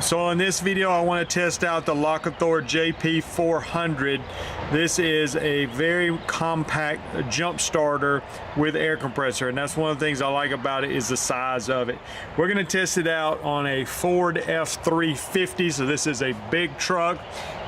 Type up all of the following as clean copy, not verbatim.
So in this video I want to test out the LOKITHOR JP400. This is a very compact jump starter with air compressor, and that's one of the things I like about it is the size of it. We're going to test it out on a Ford F350, so this is a big truck.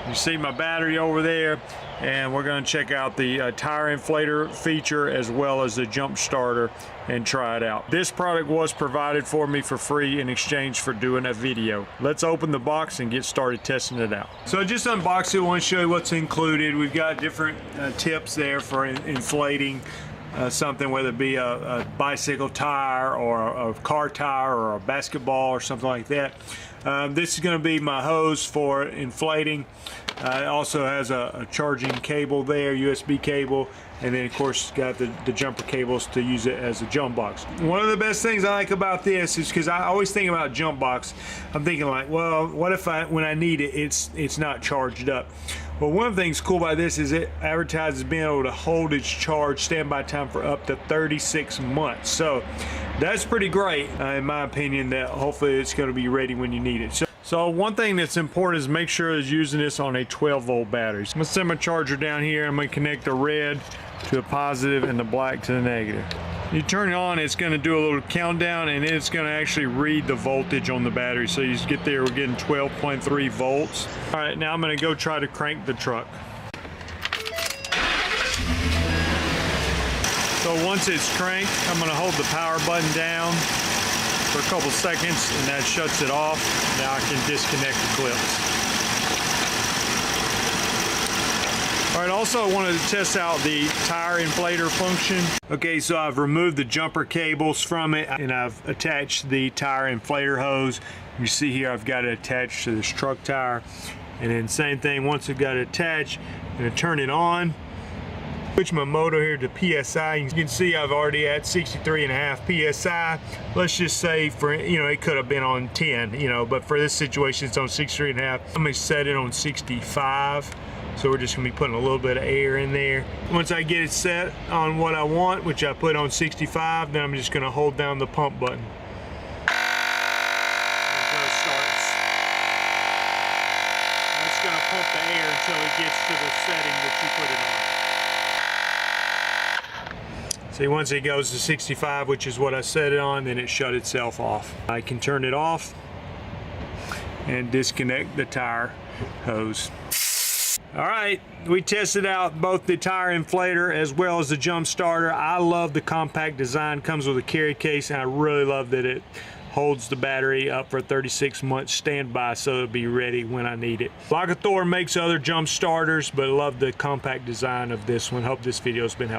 You see my battery over there, and we're going to check out the tire inflator feature as well as the jump starter and try it out. This product was provided for me for free in exchange for doing a video. Let's open the box and get started testing it out. So I just unboxed it. I want to show you what's included. We've got different tips there for inflating something, whether it be a bicycle tire or a car tire or a basketball or something like that. This is going to be my hose for inflating. It also has a charging cable there, USB cable, and then of course it's got the jumper cables to use it as a jump box. One of the best things I like about this is because I always think about jump box, I'm thinking like, well, what if when I need it, it's not charged up. Well, one of the things cool about this is it advertises being able to hold its charge standby time for up to 36 months. So that's pretty great, in my opinion, that hopefully it's going to be ready when you need it. So one thing that's important is make sure it's using this on a 12-volt battery. So I'm going to set my charger down here. I'm going to connect the red to the positive and the black to the negative. You turn it on, it's going to do a little countdown, and it's going to actually read the voltage on the battery. So you get there, we're getting 12.3 volts. All right, now I'm going to go try to crank the truck. So once it's cranked, I'm going to hold the power button down for a couple seconds, and that shuts it off. Now I can disconnect the clips. All right, also I wanted to test out the tire inflator function. Okay, so I've removed the jumper cables from it, and I've attached the tire inflator hose. You see here I've got it attached to this truck tire. And then same thing, once I've got it attached, I'm gonna turn it on. Switch my motor here to PSI. You can see I've already at 63.5 PSI. Let's just say for, it could have been on 10, but for this situation it's on 63.5. I'm gonna set it on 65. So we're just gonna be putting a little bit of air in there. Once I get it set on what I want, which I put on 65, then I'm just gonna hold down the pump button. Until it starts. It's gonna pump the air until it gets to the setting that you put it on. See, once it goes to 65, which is what I set it on, then it shut itself off. I can turn it off and disconnect the tire hose. All right, we tested out both the tire inflator as well as the jump starter. I love the compact design, comes with a carry case, and I really love that it holds the battery up for 36 months standby, so it'll be ready when I need it. LOKITHOR makes other jump starters, but I love the compact design of this one. Hope this video has been helpful.